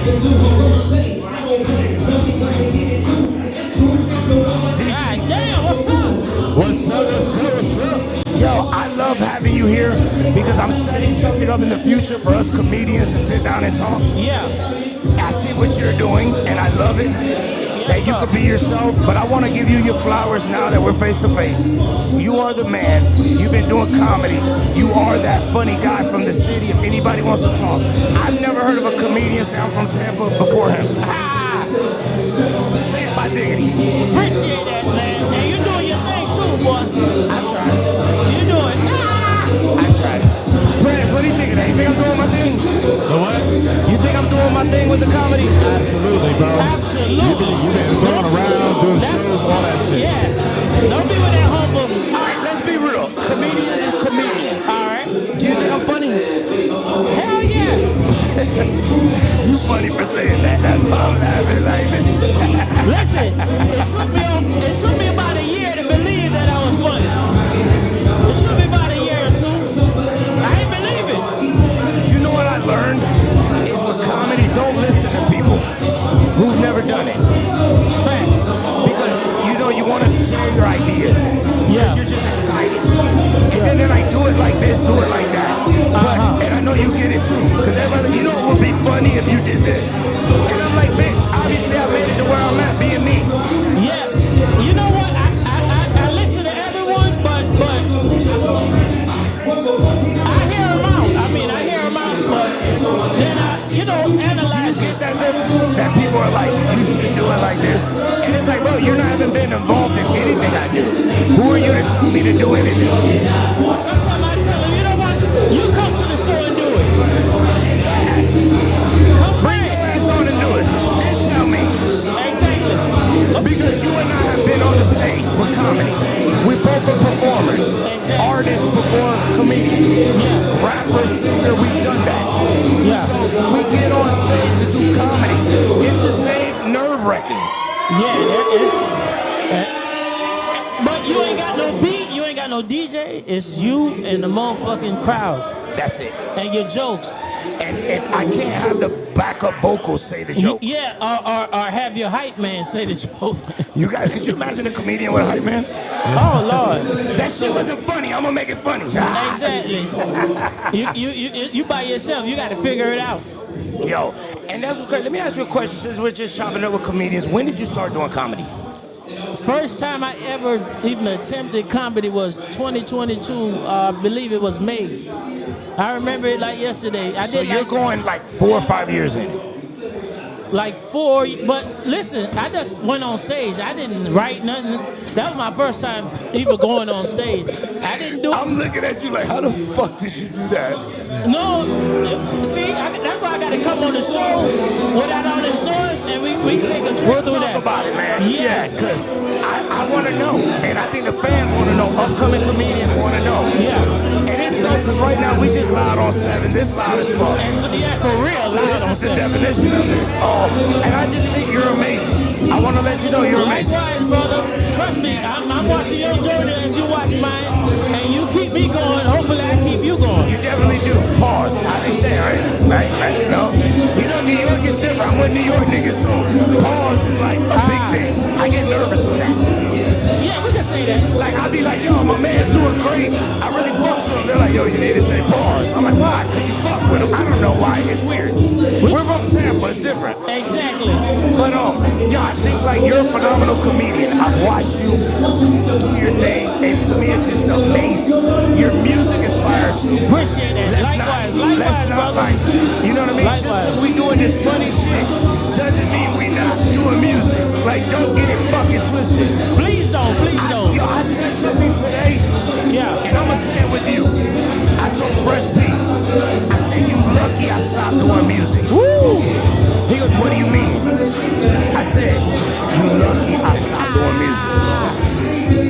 God damn, what's up? What's up, what's up, what's up? Yo, I love having you here because I'm setting something up in the future for us comedians to sit down and talk. Yeah. I see what you're doing and I love it. That you could be yourself, but I want to give you your flowers now that we're face to face. You are the man. You've been doing comedy. You are that funny guy from the city if anybody wants to talk. I've never heard of a comedian say I'm from Tampa before him. Ah! Stand by diggity. Appreciate that, man. And you doing your thing too, boy. I tried. You doing I tried. Friends, what do you think of that? You think I'm doing my thing? The what? You think I'm doing my thing with the comedy? Absolutely, bro. Absolutely. You've been going around doing shows, all that shit. Yeah. Don't be with that humble. All right, let's be real. Comedian is comedian. All right. Do you think I'm funny? Hell yeah. You funny for saying that. That's why I'm laughing like this. Listen, it took me about a year to believe that I was funny. It took me about a year or two. I ain't believe it. You know what I learned? Is with comedy, don't listen to people who've never done it. Facts. Because, you want to share your ideas. Yeah. Because you're just excited. And then they're like, do it like this, do it like that. But, and I know you get it too. Because everybody, you know it would be funny if you did this. And I'm like, bitch, obviously I made it to where I'm at, being me. Yeah. You know what? I listen to everyone, but I hear them out. I hear them out, but then analyze You it. get that though too? That people are like, you should do it like this. And it's like, bro, you're not even been involved in anything I do. Who are you to tell me to do anything? Sometimes I tell them, you know what? You come to the show and do it. Come Bring your ass on and do it. And tell me. Exactly. Because you and I have been on the stage with comedy. We both are performers. Exactly. Artists before comedians. Yeah. Rappers, singer, we've done that. Yeah. So we get on stage to do comedy. It's the same nerve-wracking. Yeah, it is. But you ain't got no beat, you ain't got no DJ. It's you and the motherfucking crowd. That's it. And your jokes. And if I can't have the backup vocals say the joke. Yeah, or have your hype man say the joke. You guys, could you imagine a comedian with a hype man? Oh Lord. That shit wasn't funny. I'm gonna make it funny. Exactly. you by yourself. You got to figure it out. Yo, and that's what's great. Let me ask you a question. Since we're just chopping up with comedians, when did you start doing comedy? First time I ever even attempted comedy was 2022. I believe it was May. I remember it like yesterday. So you're going like 4 or 5 years in. Like 4, but listen, I just went on stage. I didn't write nothing. That was my first time even going on stage. I didn't do it. I'm looking at you like, how the fuck did you do that? No, see, that's why I got to come on the show without all this noise, and we take a trip We'll through talk that. about it, man. Yeah. Because I want to know, and I think the fans want to know, upcoming comedians want to know. Yeah. And it's dope, because right now we just loud on 7. This loud as fuck. Yeah, for real. This is the definition of it. And I just think you're amazing. I want to let you know you're amazing. Likewise, brother. Trust me, I'm watching your journey as you watch mine, and you keep me going. Hopefully, I keep you going. You definitely do. Pause. How they say, right? Right. No. You know, New York is different. I'm with New York niggas, so pause is like a big thing. I get nervous with that. Yeah, we can say that. Like, I'll be like, yo, my man's doing great. I really fuck with him. They're like, yo, you need to say pause. I'm like, why? Because you fuck with him. I don't know why. It's weird. We're from Tampa. It's different. Exactly. But, yo, I think, like, you're a phenomenal comedian. I've watched you do your thing, and to me, it's just amazing. Your music is fire, too. Appreciate that. Likewise, brother. Like, you know what I mean? Likewise. Just because we doing this funny shit doesn't mean we not doing music. Like, don't get it fucking twisted. Please don't. Yo, I said something today, Yeah. and I'm gonna say it with you. I told Fresh Pete, I said, you lucky I stopped doing music. Woo! He goes, what do you mean? I said, you lucky I stopped doing music.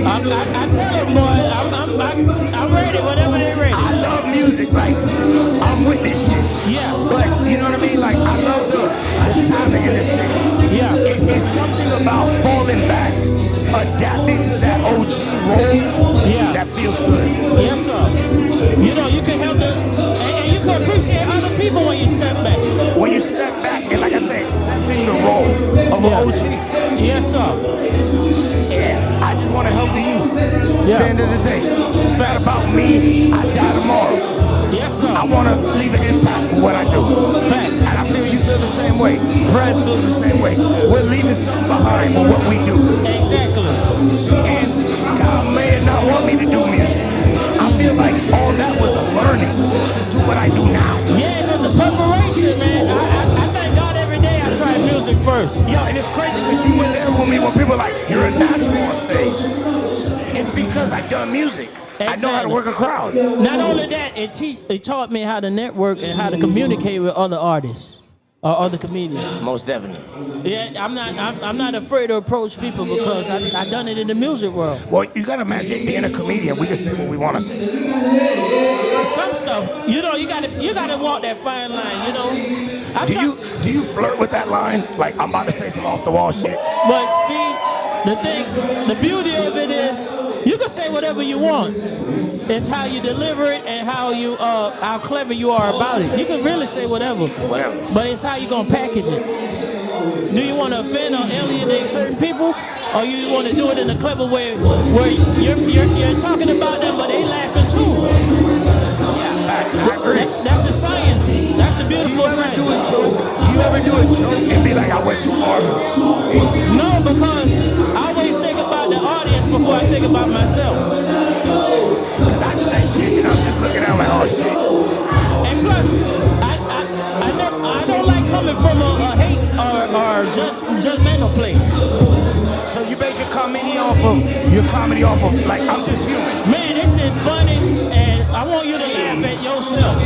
I tell them, boy, I'm ready whenever they're ready. I love music, like, I'm with this shit. Yeah. But, you know what I mean? Like, I love the timing in the city. Yeah. It's something about falling back, adapting to that OG role, Yeah. that feels good. Yes, sir. You know, you can help and you can appreciate other people when you step back. When you step back, and like I said, an Yeah. OG. Yes, sir. And I just want to help the youth. Yeah. At the end of the day, it's not about me. I die tomorrow. Yes, sir. I want to leave an impact with what I do. Facts. And I feel you feel the same way. Prez feels the same way. We're leaving something behind with what we do. Exactly. And God may not want me to do music. I feel like all that was a learning to do what I do now. Yeah, it was a preparation, man. I thank God every day I try music first. Yo, and it's crazy because you were there with me when people are like, you're a natural on stage. It's because I've done music. I know how to work a crowd. Not only that, it taught me how to network and how to communicate with other artists or other comedians. Most definitely. Yeah, I'm not afraid to approach people because I done it in the music world. Well, you gotta imagine being a comedian. We can say what we want to say. Some stuff, you know, you gotta walk that fine line. You know, Do you flirt with that line? Like I'm about to say some off the wall shit. But see, the beauty of it is you can say whatever you want. It's how you deliver it and how clever you are about it. You can really say whatever. Whatever. But it's how you gonna package it. Do you want to offend or alienate certain people, or you want to do it in a clever way where you're talking about them, but they laughing too? I agree. That's the science. That's the beautiful science. Do you ever do a joke and be like, I went too far? No, because I always think about the audience before I think about myself. Because I say shit and I'm just looking at like, oh shit. And plus, I don't like coming from a hate or judgmental place. So you base your comedy off of like, I'm just human. Man, this shit funny, and I want you to laugh at yourself.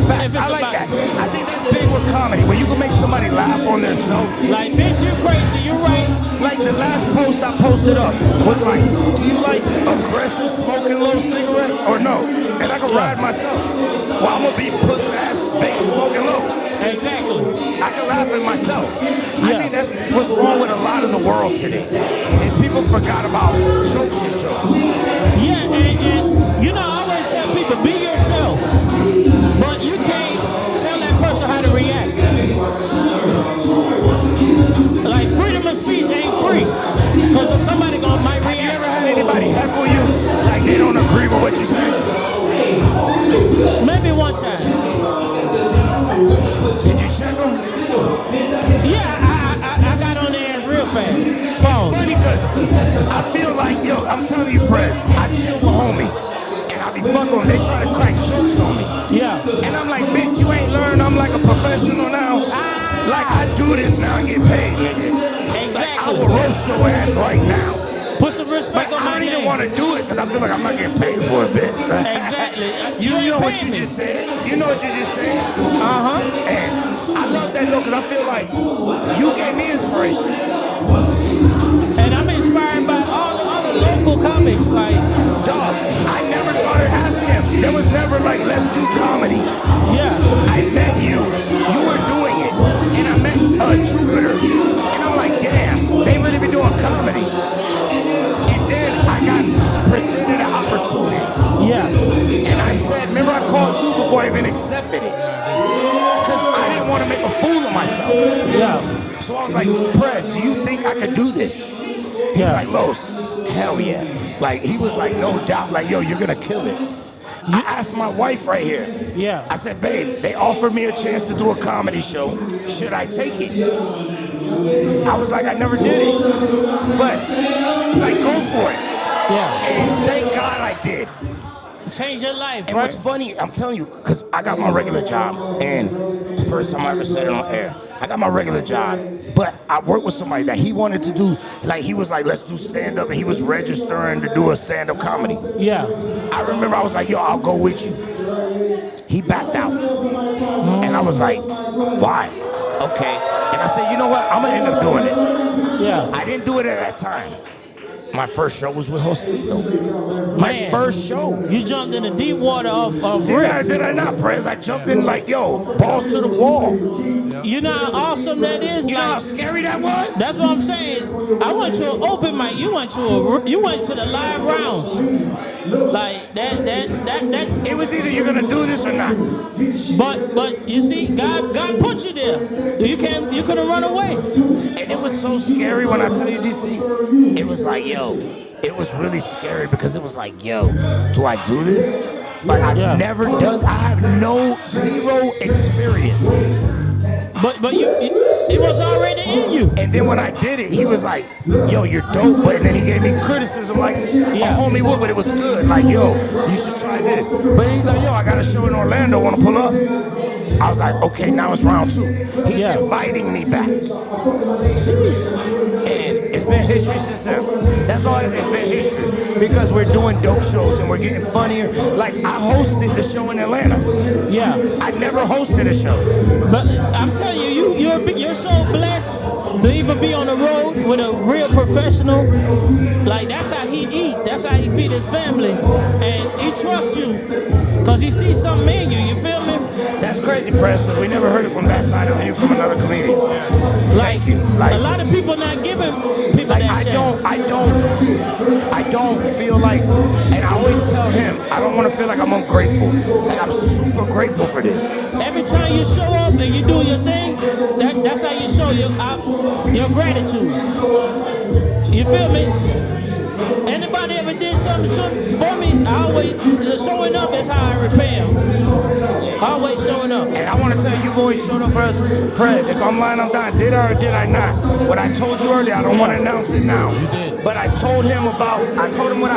Facts. I like that. I think that's big with comedy, where you can make somebody laugh on themselves. Like, bitch, you crazy, you right. Like the last post I posted up was like, do you like aggressive smoking little cigarettes or no? And I can ride myself. Well, I'm gonna be puss ass fake smoking lows. Exactly. I can laugh at myself. I think that's what's wrong with a lot of the world today. Is people forgot about jokes and jokes. Yeah, and you know, I always tell people, be yourself. But you can't tell that person how to react. Like, freedom of speech ain't free. Because if somebody might react. Have you ever had anybody heckle you? Like they don't agree with what you say? Maybe one time. Did you check them? Yeah, I got on their ass real fast. It's funny because I feel like, yo, I'm telling you, Prez, I chill with homies. And I be fucking them. They try to crack jokes on me. Yeah. And I'm like, bitch, you ain't learned. I'm like a professional now. Like, I do this now and get paid, nigga. Exactly. Like, I will roast your ass right now. Put some respect But on my I don't even name. want to do it because I feel like I'm not getting paid for it, bitch. Exactly. You ain't know what paying you me. just said? You know what you just said? Uh-huh. And I love that though because I feel like you gave me inspiration. And I'm inspired by all the other local comics. Like, Dog, I never thought of asking him. There was never like, let's do comedy. yeah. I met you. You were doing it. And I met Jupiter. And I'm like, damn, they really be doing comedy. And then I got presented an opportunity. Yeah. And I said, remember I called you before I even accepted it. Because I didn't want to make a fool of myself. Yeah. So I was like, Prez, do you think I could do this? He's like, Los, hell yeah. Like, he was like, no doubt, like, yo, you're gonna kill it. I asked my wife right here. Yeah. I said, babe, they offered me a chance to do a comedy show. Should I take it? I was like, I never did it. But she was like, go for it. Yeah. And thank God I did. Change your life, And right? what's funny, I'm telling you, because I got my regular job, and the first time I ever said it on air, I got my regular job, but I worked with somebody that he wanted to do, like he was like, let's do stand-up, and he was registering to do a stand-up comedy. Yeah. I remember I was like, yo, I'll go with you. He backed out. And I was like, why? Okay. And I said, you know what, I'm gonna end up doing it. Yeah. I didn't do it at that time. My first show was with Joselito. My Man, first show. You jumped in the deep water of Did I not, Prez? I jumped in like, yo, balls to the wall. You know how awesome that is? You know how scary that was? That's what I'm saying. I went to an open mic. You went to the live rounds. Like that. It was either you're gonna do this or not. But you see, God put you there. You couldn't run away. And it was so scary when I tell you, DC. It was like, yo, it was really scary because it was like, yo, do I do this? Like I've never done. I have zero experience. But it was already in you. And then when I did it, he was like, yo, you're dope. But then he gave me criticism like, a homie would, but it was good. Like, yo, you should try this. But he's like, yo, I got a show in Orlando. Want to pull up? I was like, okay, now it's round 2. He's inviting me back. And it's been history since then. That's all I say. It's been history because we're doing dope shows and we're getting funnier. Like, I hosted the show in Atlanta. Yeah. I never hosted a show. But I'm telling you, you're so blessed to even be on the road with a real professional. Like, that's how he eat. That's how he feed his family. And he trusts you because he sees something in you. You feel me? That's crazy, Press, because we never heard it from that side of you from another comedian. Like a lot of people not giving people like, that chance. I don't feel like, and I always tell him, I don't want to feel like I'm ungrateful. Like, I'm super grateful for this. Every time you show up and you do your thing, that's how you show your gratitude. You feel me? Anybody ever did something for me? Showing up is how I repay them. Always showing up. And I want to tell you, you've always showed up for us. Prez, if I'm lying, I'm dying. Did I or did I not? What I told you earlier, I don't want to announce it now. You did. But I told him what I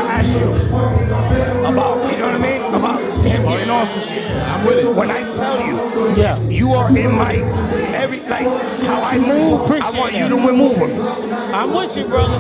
asked you about, you know what I mean? About him getting on some shit. I'm with it. When I tell you, you are in my, how I move, I want you to move with me. I'm with you, brother.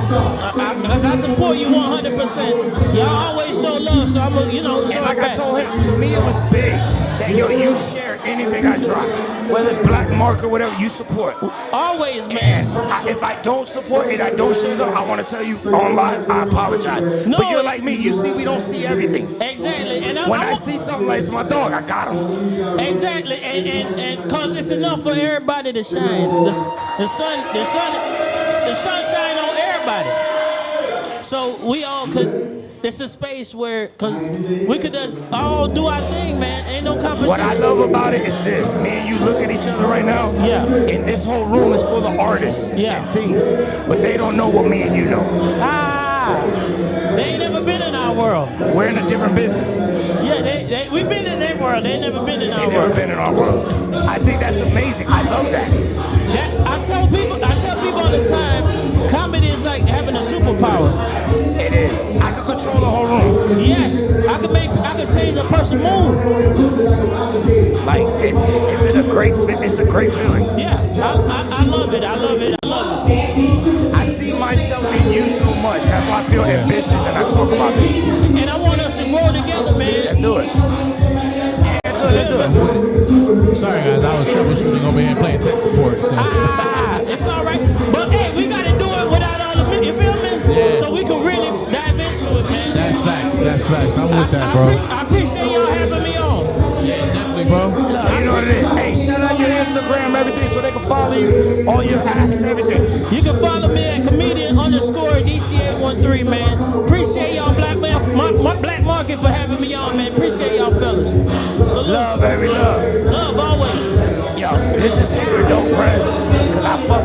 Because I support you 100%. Y'all always show love, so I'm gonna, show and like it back. I told him, to me it was big that you share anything I drop, whether it's Black Mark or whatever, you support. Always, man. And if I don't support it, I don't share something, I want to tell you on live, I apologize. No, but you're like me. You see, we don't see everything. Exactly. And when I see something like it's my dog, I got him. Exactly. And cause it's enough for everybody to shine. The sun shine on everybody. So we all could. It's a space where, cause we could just all do our thing, man. Ain't no competition. What I love about it is this: me and you look at each other right now. Yeah. And this whole room is full of artists and things, but they don't know what me and you know. They ain't never been in our world. We're in a different business. Yeah, we've been in their world. They never been in our world. They never been in our world. I think that's amazing. I love that. I tell people all the time, comedy is like having a superpower. It is. I can control the whole room. Yes, I can change a person's mood. Like it's a great feeling. Yeah, I love it. I love it. I see myself in you so much. That's why I feel ambitious and I talk about this. And I want us to grow together, man. Let's do it. Let's do it. Sorry guys, I was troubleshooting over here playing tech support. So. It's all right. But hey, we got to do it without all the, you feel me? Yeah. So we can really dive into it, man. That's facts. I'm with that, bro. I appreciate y'all having me on. Yeah, definitely, bro. You know what it is. Hey, shout out your Instagram, everything, so they can follow you, all your apps, everything. You can follow me at comedian_DCA13, man. Appreciate y'all, Black Market, for having me on, man. Appreciate y'all, fellas. So love, baby, love. Love always. Yo, this is super dope, Prez, because I fuck